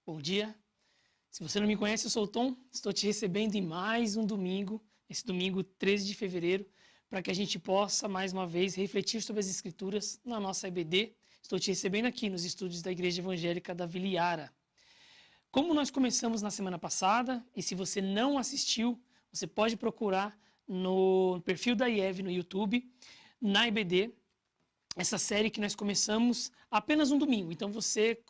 Bom dia. Se você não me conhece, eu sou o Tom. Estou te recebendo em mais um domingo, esse domingo 13 de fevereiro, para que a gente possa, mais uma vez, refletir sobre as Escrituras na nossa EBD. Estou te recebendo aqui nos estúdios da Igreja Evangélica da Vila Yara. Como nós começamos na semana passada, e se você não assistiu, você pode procurar no perfil da IEV no YouTube, na EBD, essa série que nós começamos apenas um domingo, então você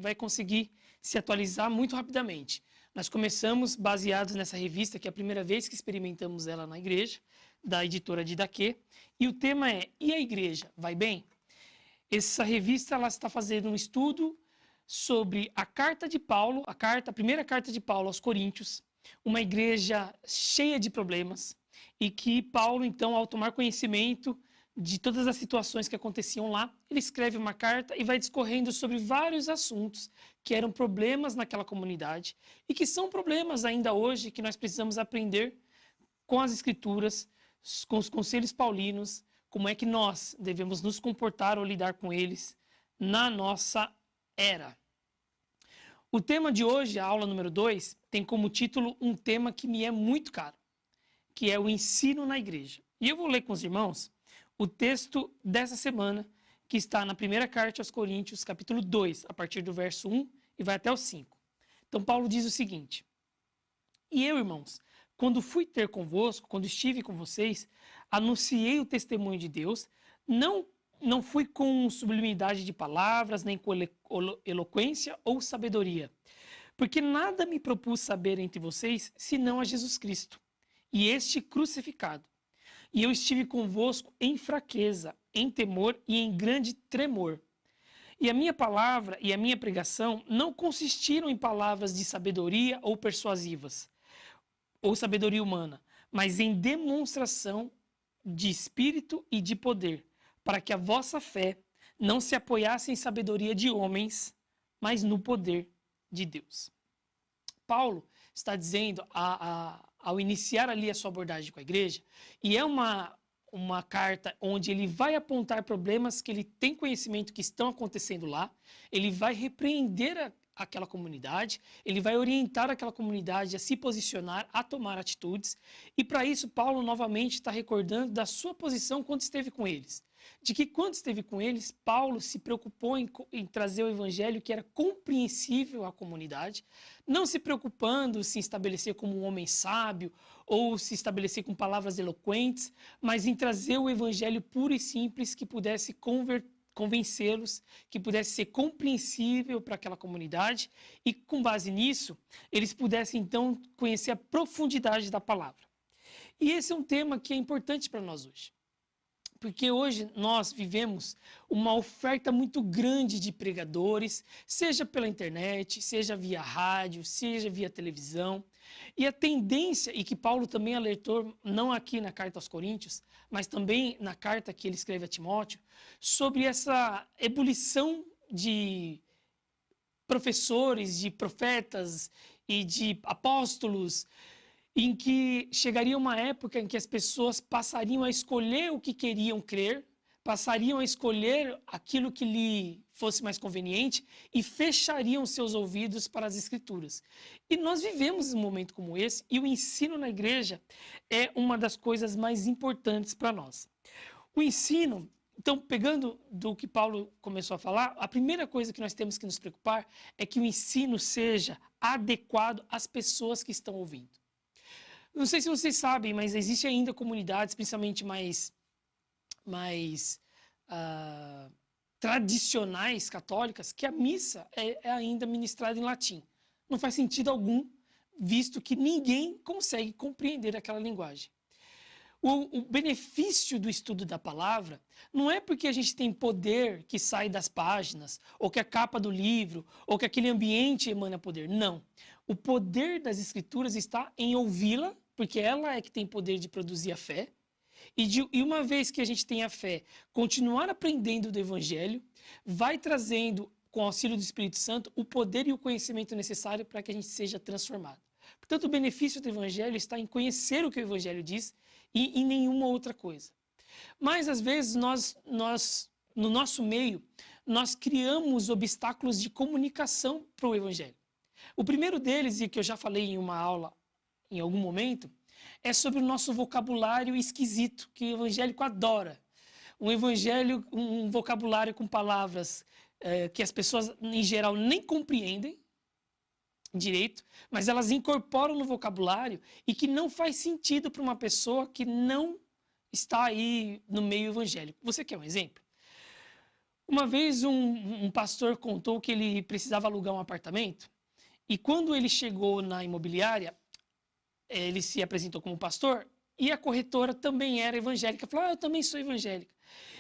vai conseguir se atualizar muito rapidamente. Nós começamos baseados nessa revista, que é a primeira vez que experimentamos ela na igreja, da editora Didaquê, e o tema é: e a igreja, vai bem? Essa revista ela está fazendo um estudo sobre a carta de Paulo, a primeira carta de Paulo aos Coríntios, uma igreja cheia de problemas, e que Paulo, então, ao tomar conhecimento de todas as situações que aconteciam lá, ele escreve uma carta e vai discorrendo sobre vários assuntos que eram problemas naquela comunidade e que são problemas ainda hoje que nós precisamos aprender com as Escrituras, com os conselhos paulinos, como é que nós devemos nos comportar ou lidar com eles na nossa era. O tema de hoje, a aula número 2, tem como título um tema que me é muito caro, que é o ensino na igreja. E eu vou ler com os irmãos o texto dessa semana, que está na primeira carta aos Coríntios, capítulo 2, a partir do verso 1 e vai até o 5. Então, Paulo diz o seguinte: E eu, irmãos, quando fui ter convosco, quando estive com vocês, anunciei o testemunho de Deus, não fui com sublimidade de palavras, nem com eloquência ou sabedoria, porque nada me propus saber entre vocês, senão a Jesus Cristo, e este crucificado. E eu estive convosco em fraqueza, em temor e em grande tremor. E a minha palavra e a minha pregação não consistiram em palavras de sabedoria ou persuasivas, ou sabedoria humana, mas em demonstração de espírito e de poder, para que a vossa fé não se apoiasse em sabedoria de homens, mas no poder de Deus. Paulo está dizendo, ao iniciar ali a sua abordagem com a igreja, e é uma carta onde ele vai apontar problemas que ele tem conhecimento que estão acontecendo lá, ele vai repreender aquela comunidade, ele vai orientar aquela comunidade a se posicionar, a tomar atitudes, e para isso Paulo novamente está recordando da sua posição quando esteve com eles. De que quando esteve com eles, Paulo se preocupou em trazer o evangelho que era compreensível à comunidade, não se preocupando em se estabelecer como um homem sábio ou se estabelecer com palavras eloquentes, mas em trazer o evangelho puro e simples que pudesse convencê-los, que pudesse ser compreensível para aquela comunidade e, com base nisso, eles pudessem então conhecer a profundidade da palavra. E esse é um tema que é importante para nós hoje. Porque hoje nós vivemos uma oferta muito grande de pregadores, seja pela internet, seja via rádio, seja via televisão. E a tendência, e que Paulo também alertou, não aqui na carta aos Coríntios, mas também na carta que ele escreve a Timóteo, sobre essa ebulição de professores, de profetas e de apóstolos, em que chegaria uma época em que as pessoas passariam a escolher o que queriam crer, passariam a escolher aquilo que lhe fosse mais conveniente e fechariam seus ouvidos para as Escrituras. E nós vivemos um momento como esse, e o ensino na igreja é uma das coisas mais importantes para nós. O ensino, então, pegando do que Paulo começou a falar, a primeira coisa que nós temos que nos preocupar é que o ensino seja adequado às pessoas que estão ouvindo. Não sei se vocês sabem, mas existem ainda comunidades, principalmente mais tradicionais, católicas, que a missa é ainda ministrada em latim. Não faz sentido algum, visto que ninguém consegue compreender aquela linguagem. O benefício do estudo da palavra não é porque a gente tem poder que sai das páginas, ou que a capa do livro, ou que aquele ambiente emana poder. Não. O poder das Escrituras está em ouvi-la, porque ela é que tem poder de produzir a fé. E uma vez que a gente tem a fé, continuar aprendendo do Evangelho, vai trazendo, com o auxílio do Espírito Santo, o poder e o conhecimento necessário para que a gente seja transformado. Portanto, o benefício do Evangelho está em conhecer o que o Evangelho diz e em nenhuma outra coisa. Mas, às vezes, nós no nosso meio, nós criamos obstáculos de comunicação para o Evangelho. O primeiro deles, e que eu já falei em uma aula em algum momento, é sobre o nosso vocabulário esquisito, que o evangélico adora. Um vocabulário com palavras que as pessoas, em geral, nem compreendem direito, mas elas incorporam no vocabulário e que não faz sentido para uma pessoa que não está aí no meio evangélico. Você quer um exemplo? Uma vez um pastor contou que ele precisava alugar um apartamento e quando ele chegou na imobiliária, ele se apresentou como pastor e a corretora também era evangélica. Falou, eu também sou evangélica.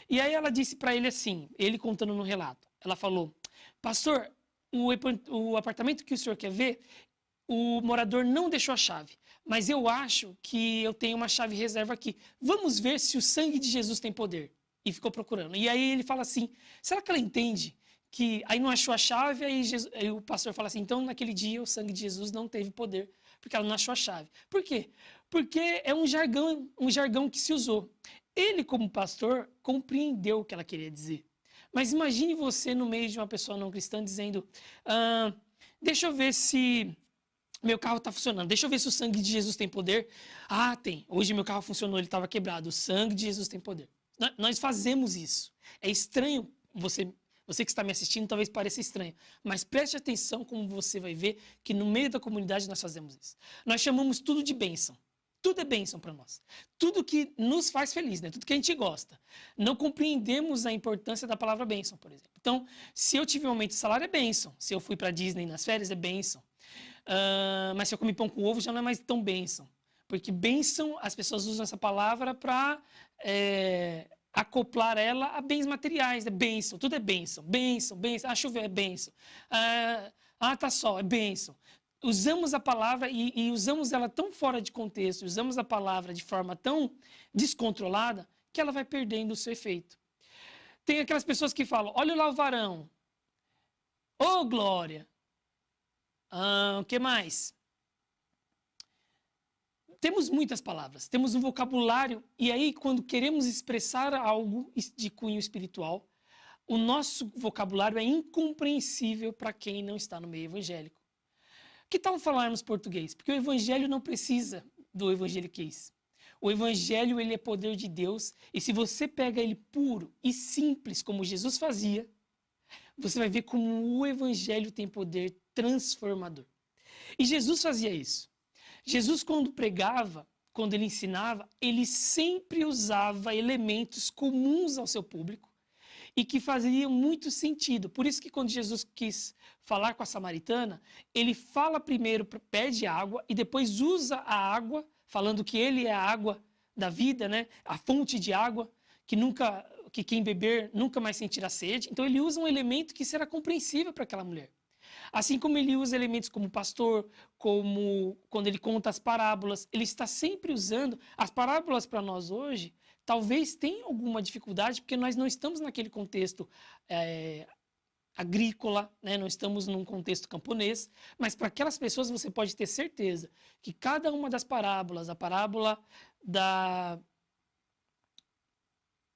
E aí ela disse para ele assim, ele contando no relato, ela falou, pastor, o apartamento que o senhor quer ver, o morador não deixou a chave, mas eu acho que eu tenho uma chave reserva aqui. Vamos ver se o sangue de Jesus tem poder. E ficou procurando. E aí ele fala assim, será que ela entende que aí não achou a chave, aí o pastor fala assim, então naquele dia o sangue de Jesus não teve poder, porque ela não achou a chave. Por quê? Porque é um jargão que se usou. Ele, como pastor, compreendeu o que ela queria dizer. Mas imagine você no meio de uma pessoa não cristã dizendo, deixa eu ver se meu carro está funcionando, deixa eu ver se o sangue de Jesus tem poder. Ah, tem. Hoje meu carro funcionou, ele estava quebrado. O sangue de Jesus tem poder. Nós fazemos isso. É estranho você que está me assistindo, talvez pareça estranho, mas preste atenção como você vai ver que no meio da comunidade nós fazemos isso. Nós chamamos tudo de bênção. Tudo é bênção para nós. Tudo que nos faz feliz, né? Tudo que a gente gosta. Não compreendemos a importância da palavra bênção, por exemplo. Então, se eu tive um aumento de salário, é bênção. Se eu fui para Disney nas férias, é bênção. Mas se eu comi pão com ovo, já não é mais tão bênção. Porque bênção, as pessoas usam essa palavra para acoplar ela a bens materiais. É bênção, tudo é bênção. Bênção, bênção. Ah, chover é bênção. Tá sol, é bênção. Usamos a palavra e usamos ela tão fora de contexto, usamos a palavra de forma tão descontrolada que ela vai perdendo o seu efeito. Tem aquelas pessoas que falam, olha lá o varão. Ô, glória! O que mais? Temos muitas palavras, temos um vocabulário, e aí quando queremos expressar algo de cunho espiritual, o nosso vocabulário é incompreensível para quem não está no meio evangélico. Que tal falarmos português? Porque o evangelho não precisa do evangeliquez. O evangelho, ele é poder de Deus, e se você pega ele puro e simples, como Jesus fazia, você vai ver como o evangelho tem poder transformador. E Jesus fazia isso. Jesus, quando pregava, quando ele ensinava, ele sempre usava elementos comuns ao seu público e que faziam muito sentido. Por isso que quando Jesus quis falar com a samaritana, ele fala primeiro, pede água e depois usa a água, falando que ele é a água da vida, né? A fonte de água, que quem beber nunca mais sentirá sede. Então ele usa um elemento que será compreensível para aquela mulher. Assim como ele usa elementos como pastor, como quando ele conta as parábolas, ele está sempre usando as parábolas para nós hoje. Talvez tenha alguma dificuldade, porque nós não estamos naquele contexto agrícola, né? Não estamos num contexto camponês, mas para aquelas pessoas você pode ter certeza que cada uma das parábolas, a parábola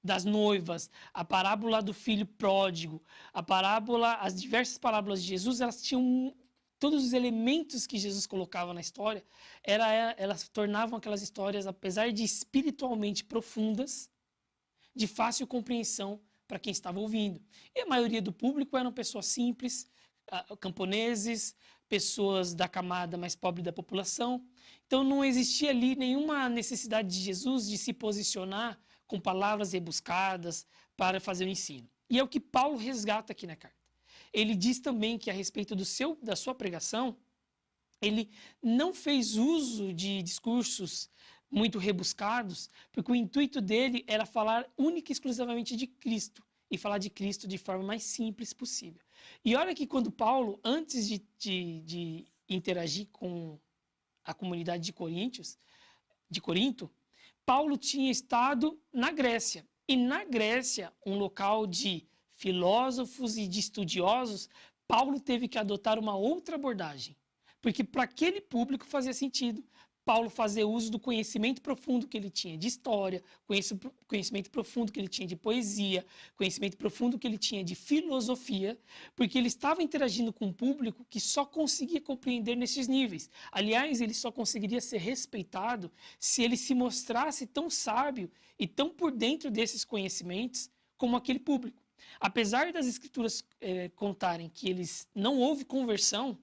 das noivas, a parábola do filho pródigo, as diversas parábolas de Jesus, elas tinham todos os elementos que Jesus colocava na história, elas tornavam aquelas histórias, apesar de espiritualmente profundas, de fácil compreensão para quem estava ouvindo. E a maioria do público eram pessoas simples, camponeses, pessoas da camada mais pobre da população. Então não existia ali nenhuma necessidade de Jesus de se posicionar com palavras rebuscadas para fazer o ensino. E é o que Paulo resgata aqui na carta. Ele diz também que a respeito da sua pregação, ele não fez uso de discursos muito rebuscados, porque o intuito dele era falar única e exclusivamente de Cristo, e falar de Cristo de forma mais simples possível. E olha que quando Paulo, antes de interagir com a comunidade de Corinto, Paulo tinha estado na Grécia. E na Grécia, um local de filósofos e de estudiosos, Paulo teve que adotar uma outra abordagem. Porque para aquele público fazia sentido Paulo fazer uso do conhecimento profundo que ele tinha de história, conhecimento profundo que ele tinha de poesia, conhecimento profundo que ele tinha de filosofia, porque ele estava interagindo com um público que só conseguia compreender nesses níveis. Aliás, ele só conseguiria ser respeitado se ele se mostrasse tão sábio e tão por dentro desses conhecimentos como aquele público. Apesar das escrituras contarem que não houve conversão,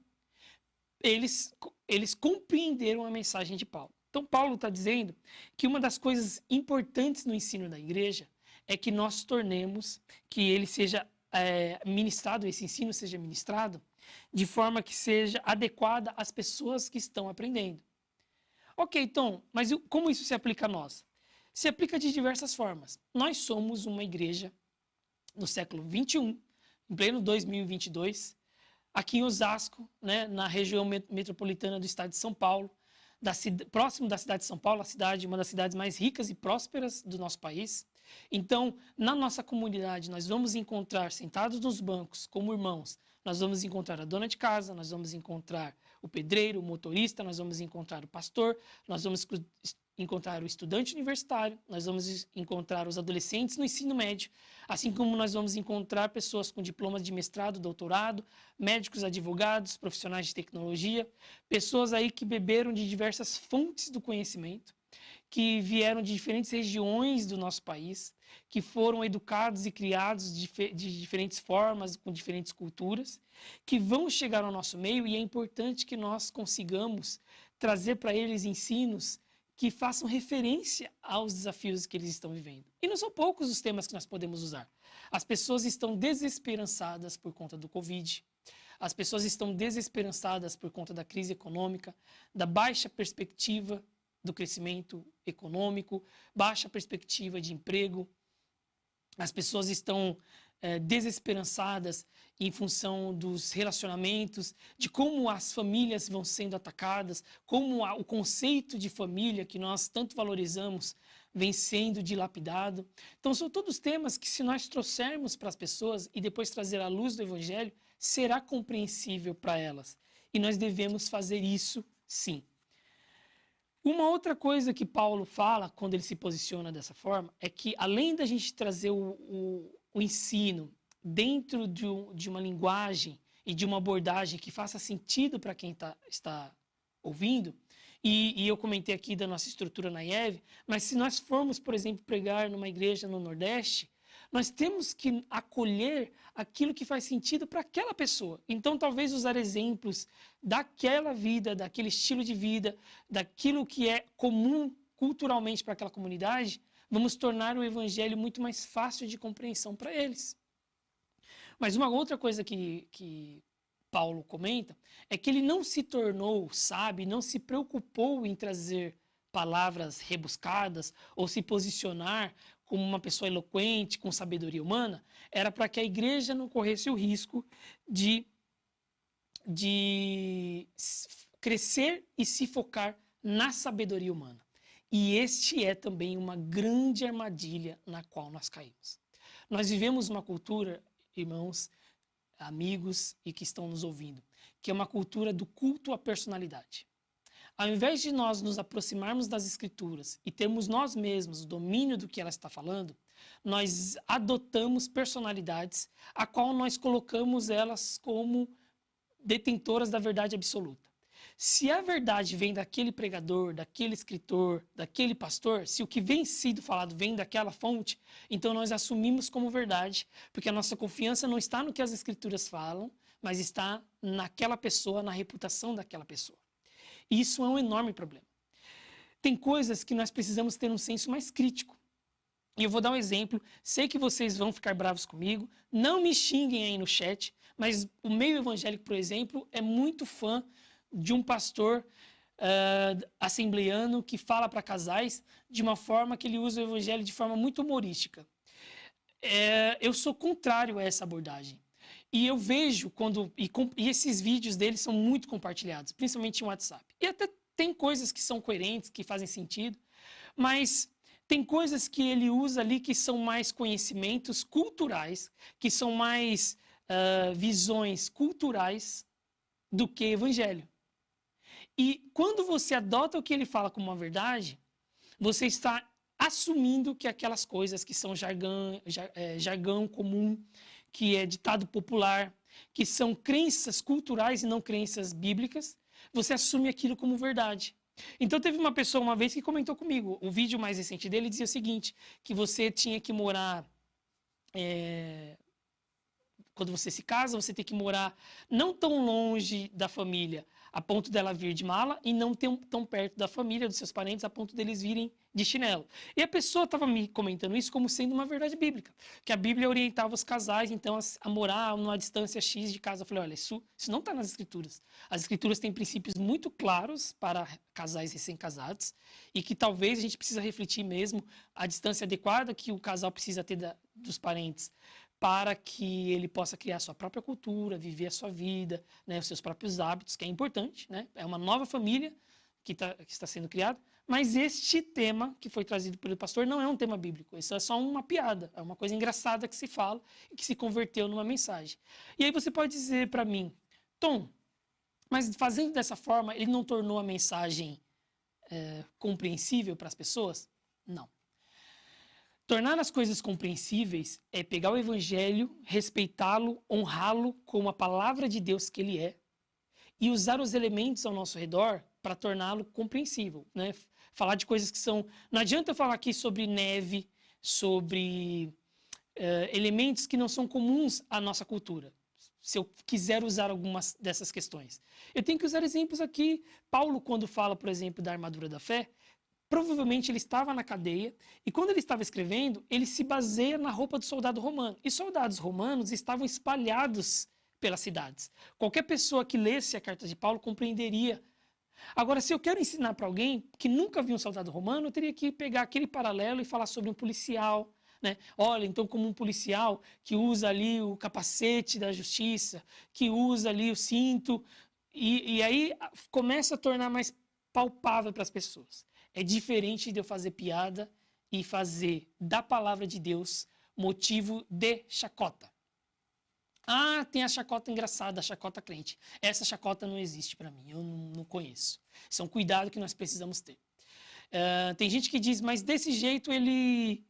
eles compreenderam a mensagem de Paulo. Então, Paulo está dizendo que uma das coisas importantes no ensino da igreja é que nós tornemos que ele seja ministrado, esse ensino seja ministrado, de forma que seja adequada às pessoas que estão aprendendo. Ok, então, mas como isso se aplica a nós? Se aplica de diversas formas. Nós somos uma igreja no século XXI, em pleno 2022, aqui em Osasco, né, na região metropolitana do estado de São Paulo, próximo da cidade de São Paulo, uma das cidades mais ricas e prósperas do nosso país. Então, na nossa comunidade, nós vamos encontrar, sentados nos bancos, como irmãos, nós vamos encontrar a dona de casa, nós vamos encontrar o pedreiro, o motorista, nós vamos encontrar o pastor, nós vamos encontrar o estudante universitário, nós vamos encontrar os adolescentes no ensino médio, assim como nós vamos encontrar pessoas com diplomas de mestrado, doutorado, médicos, advogados, profissionais de tecnologia, pessoas aí que beberam de diversas fontes do conhecimento, que vieram de diferentes regiões do nosso país, que foram educados e criados de diferentes formas, com diferentes culturas, que vão chegar ao nosso meio, e é importante que nós consigamos trazer para eles ensinos que façam referência aos desafios que eles estão vivendo. E não são poucos os temas que nós podemos usar. As pessoas estão desesperançadas por conta do Covid, as pessoas estão desesperançadas por conta da crise econômica, da baixa perspectiva do crescimento econômico, baixa perspectiva de emprego. As pessoas estão desesperançadas em função dos relacionamentos, de como as famílias vão sendo atacadas, como o conceito de família que nós tanto valorizamos vem sendo dilapidado. Então, são todos temas que, se nós trouxermos para as pessoas e depois trazer à luz do Evangelho, será compreensível para elas. E nós devemos fazer isso, sim. Uma outra coisa que Paulo fala, quando ele se posiciona dessa forma, é que, além da gente trazer o ensino dentro de uma linguagem e de uma abordagem que faça sentido para quem está ouvindo, e eu comentei aqui da nossa estrutura na IEV, mas se nós formos, por exemplo, pregar numa igreja no Nordeste, nós temos que acolher aquilo que faz sentido para aquela pessoa. Então, talvez usar exemplos daquela vida, daquele estilo de vida, daquilo que é comum culturalmente para aquela comunidade, vamos tornar o Evangelho muito mais fácil de compreensão para eles. Mas uma outra coisa que Paulo comenta é que ele não se tornou sábio, não se preocupou em trazer palavras rebuscadas ou se posicionar como uma pessoa eloquente, com sabedoria humana, era para que a igreja não corresse o risco de crescer e se focar na sabedoria humana. E este é também uma grande armadilha na qual nós caímos. Nós vivemos uma cultura, irmãos, amigos e que estão nos ouvindo, que é uma cultura do culto à personalidade. Ao invés de nós nos aproximarmos das Escrituras e termos nós mesmos o domínio do que ela está falando, nós adotamos personalidades a qual nós colocamos elas como detentoras da verdade absoluta. Se a verdade vem daquele pregador, daquele escritor, daquele pastor, se o que vem sido falado vem daquela fonte, então nós assumimos como verdade, porque a nossa confiança não está no que as Escrituras falam, mas está naquela pessoa, na reputação daquela pessoa. E isso é um enorme problema. Tem coisas que nós precisamos ter um senso mais crítico. E eu vou dar um exemplo, sei que vocês vão ficar bravos comigo, não me xinguem aí no chat, mas o meio evangélico, por exemplo, é muito fã de um pastor assembleiano que fala para casais de uma forma que ele usa o evangelho de forma muito humorística. Eu sou contrário a essa abordagem. E eu vejo e esses vídeos dele são muito compartilhados, principalmente em WhatsApp. E até tem coisas que são coerentes, que fazem sentido, mas tem coisas que ele usa ali que são mais conhecimentos culturais, que são mais visões culturais do que evangelho. E quando você adota o que ele fala como uma verdade, você está assumindo que aquelas coisas que são jargão comum, que é ditado popular, que são crenças culturais e não crenças bíblicas, você assume aquilo como verdade. Então teve uma pessoa uma vez que comentou comigo, o vídeo mais recente dele dizia o seguinte, que você tinha que morar... Quando você se casa, você tem que morar não tão longe da família, a ponto dela vir de mala, e não tão perto da família, dos seus parentes, a ponto deles virem de chinelo. E a pessoa estava me comentando isso como sendo uma verdade bíblica, que a Bíblia orientava os casais, então, a morar numa distância X de casa. Eu falei, olha, isso não está nas Escrituras. As Escrituras têm princípios muito claros para casais recém-casados, e que talvez a gente precisa refletir mesmo a distância adequada que o casal precisa ter dos parentes, para que ele possa criar a sua própria cultura, viver a sua vida, né, os seus próprios hábitos, que é importante, né? É uma nova família que está sendo criada, mas este tema que foi trazido pelo pastor não é um tema bíblico, isso é só uma piada, é uma coisa engraçada que se fala e que se converteu numa mensagem. E aí você pode dizer para mim, Tom, mas fazendo dessa forma, ele não tornou a mensagem compreensível para as pessoas? Não. Tornar as coisas compreensíveis é pegar o evangelho, respeitá-lo, honrá-lo como a palavra de Deus que ele é e usar os elementos ao nosso redor para torná-lo compreensível, né? Falar de coisas que são... Não adianta eu falar aqui sobre neve, sobre elementos que não são comuns à nossa cultura, se eu quiser usar algumas dessas questões. Eu tenho que usar exemplos aqui. Paulo, quando fala, por exemplo, da armadura da fé, provavelmente ele estava na cadeia, e quando ele estava escrevendo, ele se baseia na roupa do soldado romano. E soldados romanos estavam espalhados pelas cidades. Qualquer pessoa que lesse a carta de Paulo compreenderia. Agora, se eu quero ensinar para alguém que nunca viu um soldado romano, eu teria que pegar aquele paralelo e falar sobre um policial, né? Olha, então, como um policial que usa ali o capacete da justiça, que usa ali o cinto, e aí começa a tornar mais palpável para as pessoas. É diferente de eu fazer piada e fazer da palavra de Deus motivo de chacota. Ah, tem a chacota engraçada, a chacota crente. Essa chacota não existe para mim, eu não conheço. Isso é um cuidado que nós precisamos ter. Tem gente que diz, mas desse jeito ele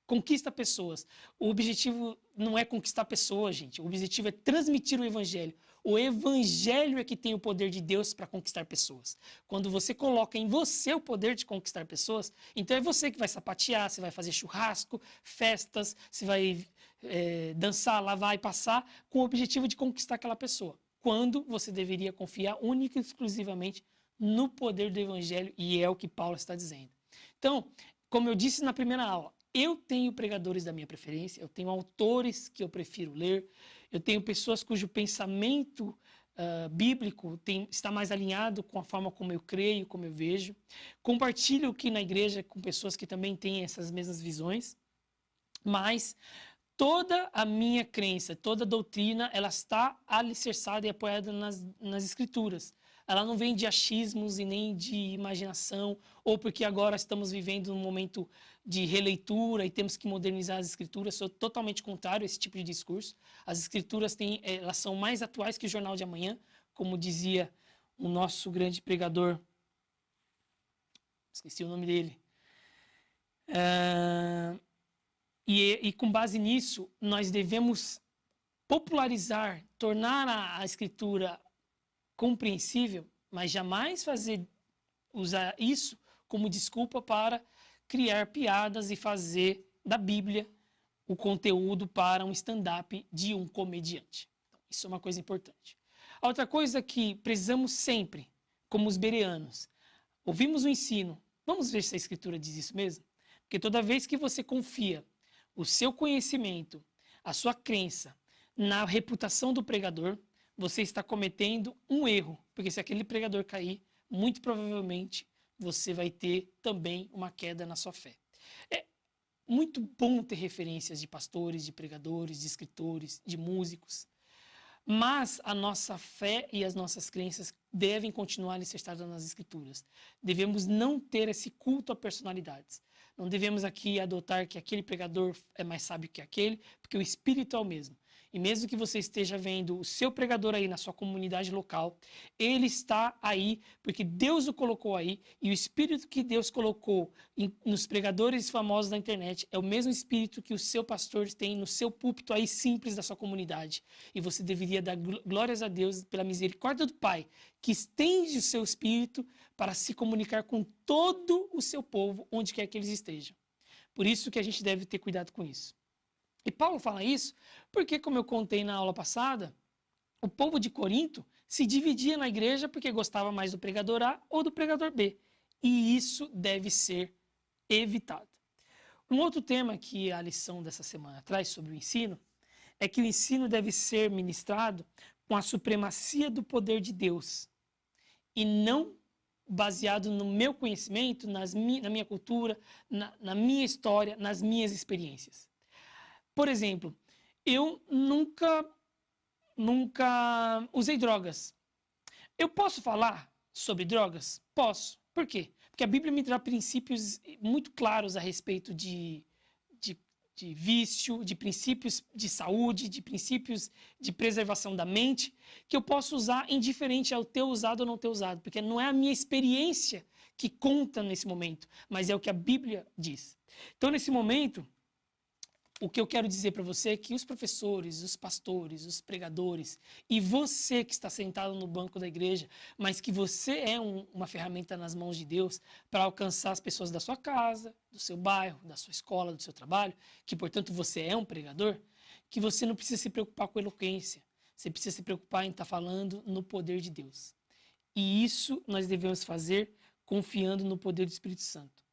conquista pessoas. O objetivo não é conquistar pessoas, gente. O objetivo é transmitir o evangelho. O evangelho é que tem o poder de Deus para conquistar pessoas. Quando você coloca em você o poder de conquistar pessoas, então é você que vai sapatear, você vai fazer churrasco, festas, você vai dançar, lavar e passar com o objetivo de conquistar aquela pessoa. Quando você deveria confiar única e exclusivamente no poder do evangelho, e é o que Paulo está dizendo. Então, como eu disse na primeira aula, eu tenho pregadores da minha preferência, eu tenho autores que eu prefiro ler, eu tenho pessoas cujo pensamento bíblico está mais alinhado com a forma como eu creio, como eu vejo. Compartilho aqui na igreja com pessoas que também têm essas mesmas visões, mas toda a minha crença, toda a doutrina, ela está alicerçada e apoiada nas Escrituras. Ela não vem de achismos e nem de imaginação, ou porque agora estamos vivendo um momento de releitura e temos que modernizar as Escrituras. Sou totalmente contrário a esse tipo de discurso. As Escrituras elas são mais atuais que o Jornal de Amanhã, como dizia o nosso grande pregador, esqueci o nome dele. E com base nisso, nós devemos popularizar, tornar a Escritura compreensível, mas jamais usar isso como desculpa para criar piadas e fazer da Bíblia o conteúdo para um stand-up de um comediante. Então, isso é uma coisa importante. A outra coisa que precisamos sempre, como os bereanos, ouvimos o ensino, vamos ver se a Escritura diz isso mesmo? Porque toda vez que você confia o seu conhecimento, a sua crença na reputação do pregador, você está cometendo um erro, porque se aquele pregador cair, muito provavelmente você vai ter também uma queda na sua fé. É muito bom ter referências de pastores, de pregadores, de escritores, de músicos, mas a nossa fé e as nossas crenças devem continuar alicerçadas nas Escrituras. Devemos não ter esse culto a personalidades. Não devemos aqui adotar que aquele pregador é mais sábio que aquele, porque o Espírito é o mesmo. E mesmo que você esteja vendo o seu pregador aí na sua comunidade local, ele está aí porque Deus o colocou aí, e o espírito que Deus colocou nos pregadores famosos da internet é o mesmo espírito que o seu pastor tem no seu púlpito aí simples da sua comunidade. E você deveria dar glórias a Deus pela misericórdia do Pai, que estende o seu espírito para se comunicar com todo o seu povo, onde quer que eles estejam. Por isso que a gente deve ter cuidado com isso. E Paulo fala isso porque, como eu contei na aula passada, o povo de Corinto se dividia na igreja porque gostava mais do pregador A ou do pregador B. E isso deve ser evitado. Um outro tema que a lição dessa semana traz sobre o ensino é que o ensino deve ser ministrado com a supremacia do poder de Deus e não baseado no meu conhecimento, na minha cultura, na minha história, nas minhas experiências. Por exemplo, eu nunca usei drogas. Eu posso falar sobre drogas? Posso. Por quê? Porque a Bíblia me dá princípios muito claros a respeito de vício, de princípios de saúde, de princípios de preservação da mente, que eu posso usar indiferente ao ter usado ou não ter usado, porque não é a minha experiência que conta nesse momento, mas é o que a Bíblia diz. Então, nesse momento, o que eu quero dizer para você é que os professores, os pastores, os pregadores e você que está sentado no banco da igreja, mas que você é uma ferramenta nas mãos de Deus para alcançar as pessoas da sua casa, do seu bairro, da sua escola, do seu trabalho, que portanto você é um pregador, que você não precisa se preocupar com eloquência, você precisa se preocupar em estar falando no poder de Deus. E isso nós devemos fazer confiando no poder do Espírito Santo.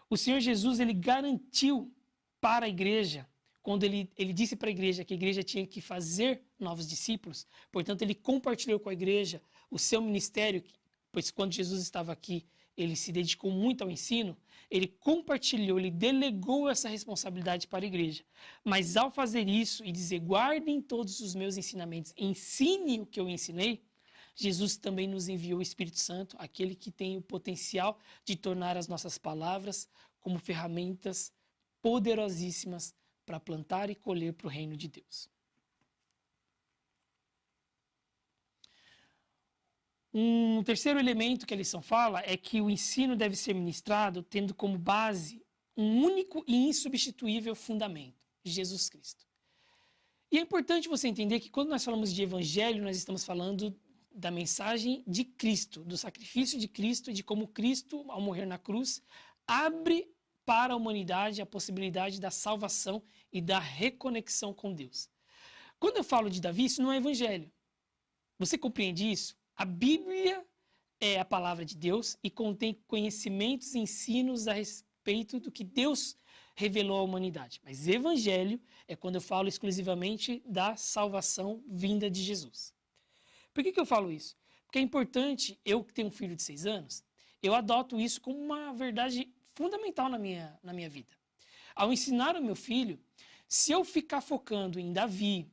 O Senhor Jesus, ele garantiu para a igreja, quando ele disse para a igreja que a igreja tinha que fazer novos discípulos, portanto, ele compartilhou com a igreja o seu ministério, pois quando Jesus estava aqui, ele se dedicou muito ao ensino, ele compartilhou, ele delegou essa responsabilidade para a igreja. Mas ao fazer isso e dizer, guardem todos os meus ensinamentos, ensine o que eu ensinei, Jesus também nos enviou o Espírito Santo, aquele que tem o potencial de tornar as nossas palavras como ferramentas poderosíssimas para plantar e colher para o reino de Deus. Um terceiro elemento que a lição fala é que o ensino deve ser ministrado tendo como base um único e insubstituível fundamento, Jesus Cristo. E é importante você entender que quando nós falamos de evangelho, nós estamos falando da mensagem de Cristo, do sacrifício de Cristo, de como Cristo, ao morrer na cruz, abre para a humanidade a possibilidade da salvação e da reconexão com Deus. Quando eu falo de Davi, isso não é evangelho. Você compreende isso? A Bíblia é a palavra de Deus e contém conhecimentos e ensinos a respeito do que Deus revelou à humanidade. Mas evangelho é quando eu falo exclusivamente da salvação vinda de Jesus. Por que eu falo isso? Porque é importante, eu que tenho um filho de 6 anos, eu adoto isso como uma verdade fundamental na minha vida. Ao ensinar o meu filho, se eu ficar focando em Davi,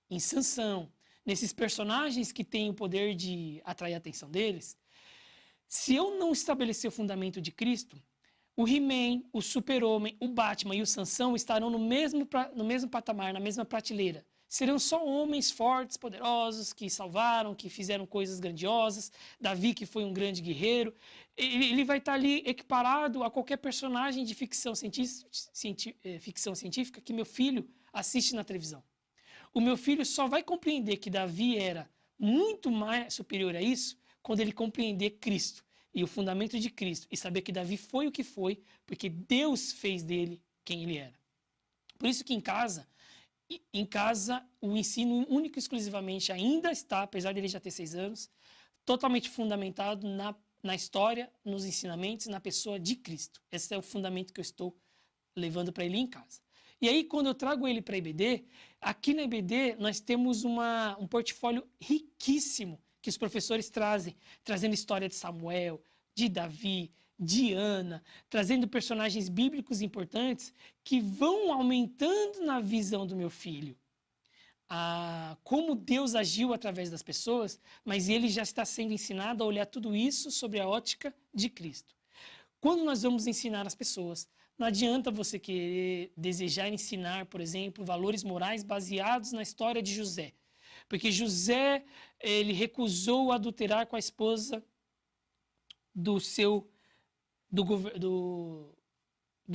em Sansão, nesses personagens que têm o poder de atrair a atenção deles, se eu não estabelecer o fundamento de Cristo, o He-Man, o Super-Homem, o Batman e o Sansão estarão no mesmo patamar, na mesma prateleira. Serão só homens fortes, poderosos, que salvaram, que fizeram coisas grandiosas. Davi, que foi um grande guerreiro. Ele vai estar ali equiparado a qualquer personagem de ficção científica que meu filho assiste na televisão. O meu filho só vai compreender que Davi era muito mais superior a isso quando ele compreender Cristo e o fundamento de Cristo e saber que Davi foi o que foi porque Deus fez dele quem ele era. Por isso que em casa, o ensino único e exclusivamente ainda está, apesar dele já ter 6 anos, totalmente fundamentado na história, nos ensinamentos, na pessoa de Cristo. Esse é o fundamento que eu estou levando para ele em casa. E aí, quando eu trago ele para a IBD, aqui na IBD nós temos um portfólio riquíssimo que os professores trazendo história de Samuel, de Davi, de Ana, trazendo personagens bíblicos importantes que vão aumentando na visão do meu filho. Como Deus agiu através das pessoas, mas ele já está sendo ensinado a olhar tudo isso sobre a ótica de Cristo. Quando nós vamos ensinar as pessoas, Não adianta você querer desejar ensinar, por exemplo, valores morais baseados na história de José. Porque José, ele recusou adulterar com a esposa do seu do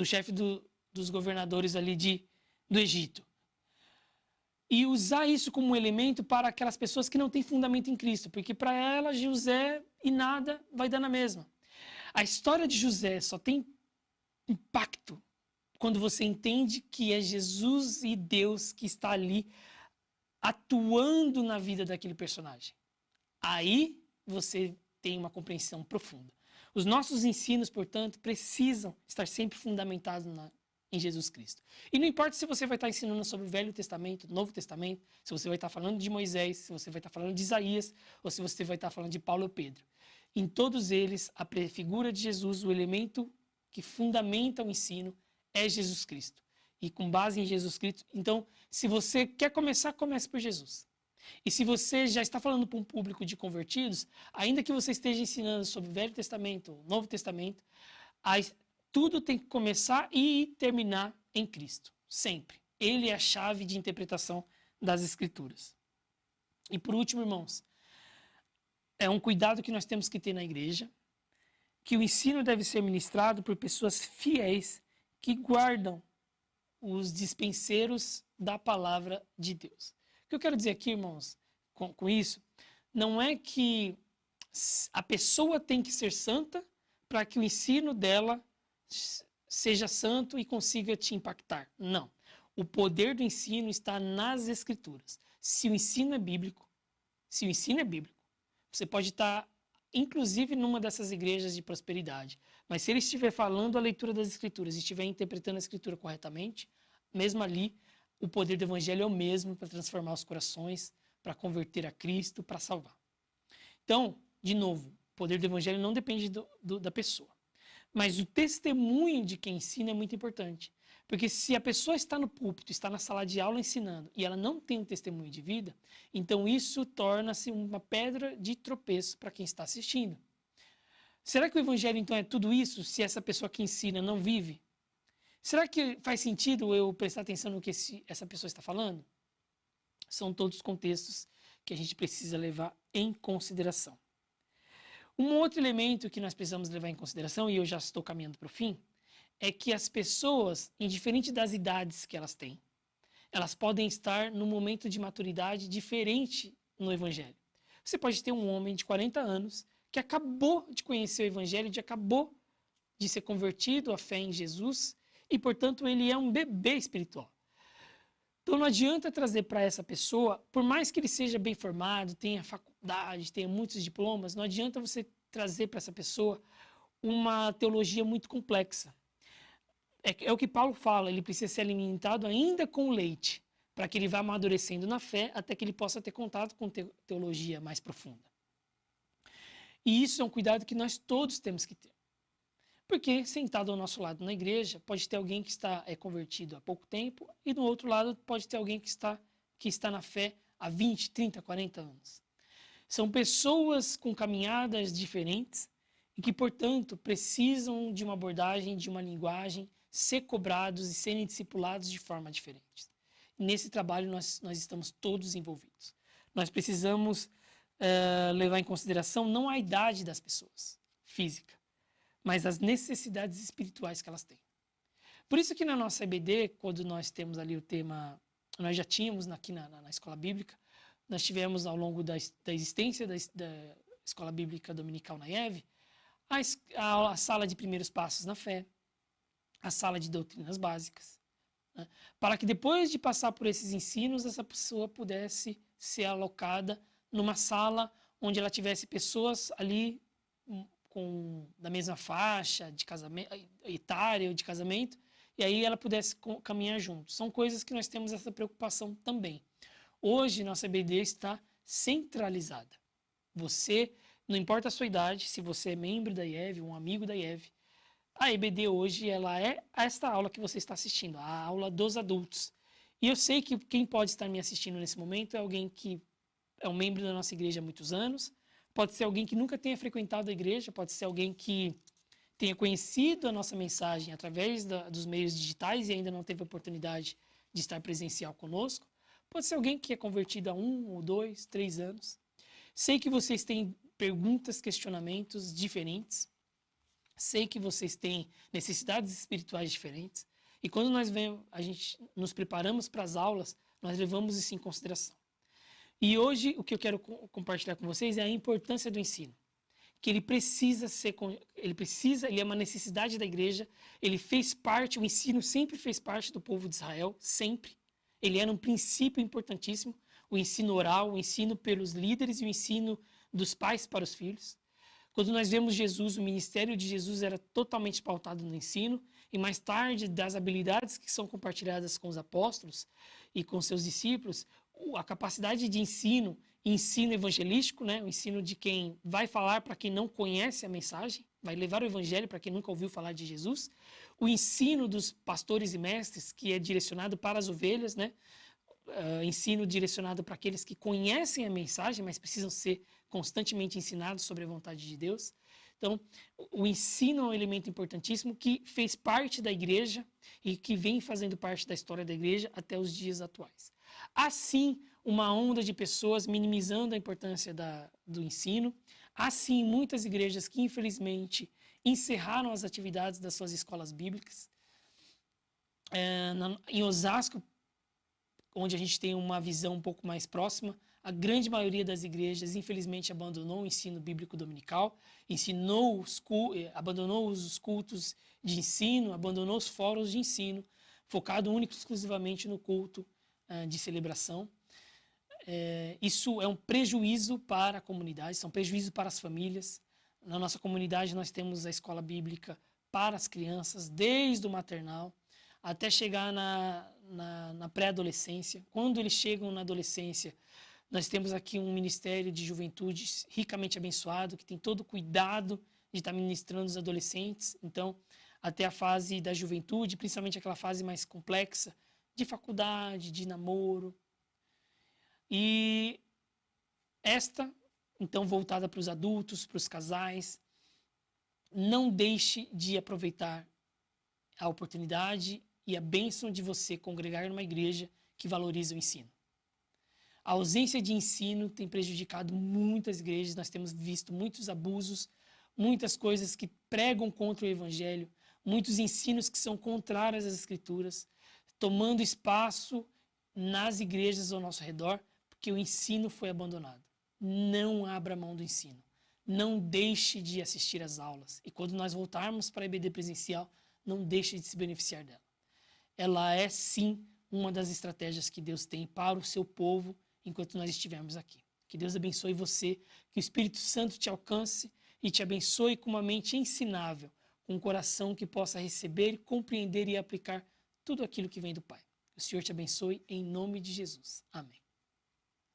chefe dos governadores ali do Egito. E usar isso como um elemento para aquelas pessoas que não têm fundamento em Cristo, porque para elas José e nada vai dar na mesma. A história de José só tem impacto quando você entende que é Jesus e Deus que está ali atuando na vida daquele personagem. Aí você tem uma compreensão profunda. Os nossos ensinos, portanto, precisam estar sempre fundamentados em Jesus Cristo. E não importa se você vai estar ensinando sobre o Velho Testamento, o Novo Testamento, se você vai estar falando de Moisés, se você vai estar falando de Isaías, ou se você vai estar falando de Paulo ou Pedro. Em todos eles, a prefigura de Jesus, o elemento que fundamenta o ensino é Jesus Cristo. E com base em Jesus Cristo, então, se você quer começar, comece por Jesus. E se você já está falando para um público de convertidos, ainda que você esteja ensinando sobre o Velho Testamento, o Novo Testamento, tudo tem que começar e terminar em Cristo, sempre. Ele é a chave de interpretação das Escrituras. E por último, irmãos, é um cuidado que nós temos que ter na igreja, que o ensino deve ser ministrado por pessoas fiéis que guardam os dispenseiros da palavra de Deus. O que eu quero dizer aqui, irmãos, com isso, não é que a pessoa tem que ser santa para que o ensino dela seja santo e consiga te impactar. Não. O poder do ensino está nas Escrituras. Se o ensino é bíblico, você pode estar, inclusive, numa dessas igrejas de prosperidade. Mas se ele estiver falando a leitura das Escrituras e estiver interpretando a Escritura corretamente, mesmo ali, o poder do Evangelho é o mesmo para transformar os corações, para converter a Cristo, para salvar. Então, de novo, o poder do Evangelho não depende da pessoa. Mas o testemunho de quem ensina é muito importante. Porque se a pessoa está no púlpito, está na sala de aula ensinando, e ela não tem um testemunho de vida, então isso torna-se uma pedra de tropeço para quem está assistindo. Será que o Evangelho, então, é tudo isso se essa pessoa que ensina não vive? Será que faz sentido eu prestar atenção no que essa pessoa está falando? São todos contextos que a gente precisa levar em consideração. Um outro elemento que nós precisamos levar em consideração, e eu já estou caminhando para o fim, é que as pessoas, indiferente das idades que elas têm, elas podem estar num momento de maturidade diferente no Evangelho. Você pode ter um homem de 40 anos que acabou de conhecer o Evangelho, acabou de ser convertido à fé em Jesus, e, portanto, ele é um bebê espiritual. Então, não adianta trazer para essa pessoa, por mais que ele seja bem formado, tenha faculdade, tenha muitos diplomas, não adianta você trazer para essa pessoa uma teologia muito complexa. É o que Paulo fala, ele precisa ser alimentado ainda com leite, para que ele vá amadurecendo na fé, até que ele possa ter contato com teologia mais profunda. E isso é um cuidado que nós todos temos que ter. Porque sentado ao nosso lado na igreja, pode ter alguém que está convertido há pouco tempo, e do outro lado pode ter alguém que está na fé há 20, 30, 40 anos. São pessoas com caminhadas diferentes e que, portanto, precisam de uma abordagem, de uma linguagem, ser cobrados e serem discipulados de forma diferente. Nesse trabalho nós estamos todos envolvidos. Nós precisamos levar em consideração não a idade das pessoas, física, mas as necessidades espirituais que elas têm. Por isso que na nossa EBD, quando nós temos ali o tema, nós já tínhamos aqui na Escola Bíblica, nós tivemos ao longo da existência da Escola Bíblica Dominical na IEV, a sala de primeiros passos na fé, a sala de doutrinas básicas, né? Para que depois de passar por esses ensinos, essa pessoa pudesse ser alocada numa sala onde ela tivesse pessoas ali da mesma faixa de casamento, etária ou de casamento, e aí ela pudesse caminhar junto. São coisas que nós temos essa preocupação também. Hoje, nossa EBD está centralizada. Você, não importa a sua idade, se você é membro da IEV, um amigo da IEV, a EBD hoje ela é esta aula que você está assistindo, a aula dos adultos. E eu sei que quem pode estar me assistindo nesse momento é alguém que é um membro da nossa igreja há muitos anos, pode ser alguém que nunca tenha frequentado a igreja, pode ser alguém que tenha conhecido a nossa mensagem através dos meios digitais e ainda não teve a oportunidade de estar presencial conosco. Pode ser alguém que é convertido há 1 ou 2, 3 anos. Sei que vocês têm perguntas, questionamentos diferentes. Sei que vocês têm necessidades espirituais diferentes. E quando a gente nos preparamos para as aulas, nós levamos isso em consideração. E hoje o que eu quero compartilhar com vocês é a importância do ensino. Que ele é uma necessidade da igreja, ele fez parte, o ensino sempre fez parte do povo de Israel, sempre. Ele era um princípio importantíssimo, o ensino oral, o ensino pelos líderes e o ensino dos pais para os filhos. Quando nós vemos Jesus, o ministério de Jesus era totalmente pautado no ensino, e mais tarde, das habilidades que são compartilhadas com os apóstolos e com seus discípulos, a capacidade de ensino evangelístico, né? O ensino de quem vai falar para quem não conhece a mensagem, vai levar o evangelho para quem nunca ouviu falar de Jesus, o ensino dos pastores e mestres, que é direcionado para as ovelhas, né? Ensino direcionado para aqueles que conhecem a mensagem, mas precisam ser constantemente ensinados sobre a vontade de Deus. Então, o ensino é um elemento importantíssimo que fez parte da igreja e que vem fazendo parte da história da igreja até os dias atuais. Assim, uma onda de pessoas minimizando a importância do ensino. Há sim muitas igrejas que, infelizmente, encerraram as atividades das suas escolas bíblicas. Em Osasco, onde a gente tem uma visão um pouco mais próxima, a grande maioria das igrejas, infelizmente, abandonou o ensino bíblico dominical, abandonou os cultos de ensino, abandonou os fóruns de ensino, focado único e exclusivamente no culto de celebração. Isso é um prejuízo para a comunidade, isso é um prejuízo para as famílias. Na nossa comunidade nós temos a escola bíblica para as crianças, desde o maternal até chegar na pré-adolescência. Quando eles chegam na adolescência, nós temos aqui um ministério de juventude ricamente abençoado, que tem todo o cuidado de estar ministrando os adolescentes. Então, até a fase da juventude, principalmente aquela fase mais complexa, de faculdade, de namoro. E esta, então, voltada para os adultos, para os casais, não deixe de aproveitar a oportunidade e a bênção de você congregar numa igreja que valoriza o ensino. A ausência de ensino tem prejudicado muitas igrejas, nós temos visto muitos abusos, muitas coisas que pregam contra o evangelho, muitos ensinos que são contrários às escrituras, tomando espaço nas igrejas ao nosso redor, porque o ensino foi abandonado. Não abra mão do ensino. Não deixe de assistir às aulas. E quando nós voltarmos para a EBD presencial, não deixe de se beneficiar dela. Ela é, sim, uma das estratégias que Deus tem para o seu povo enquanto nós estivermos aqui. Que Deus abençoe você, que o Espírito Santo te alcance e te abençoe com uma mente ensinável, com um coração que possa receber, compreender e aplicar tudo aquilo que vem do Pai. O Senhor te abençoe em nome de Jesus. Amém.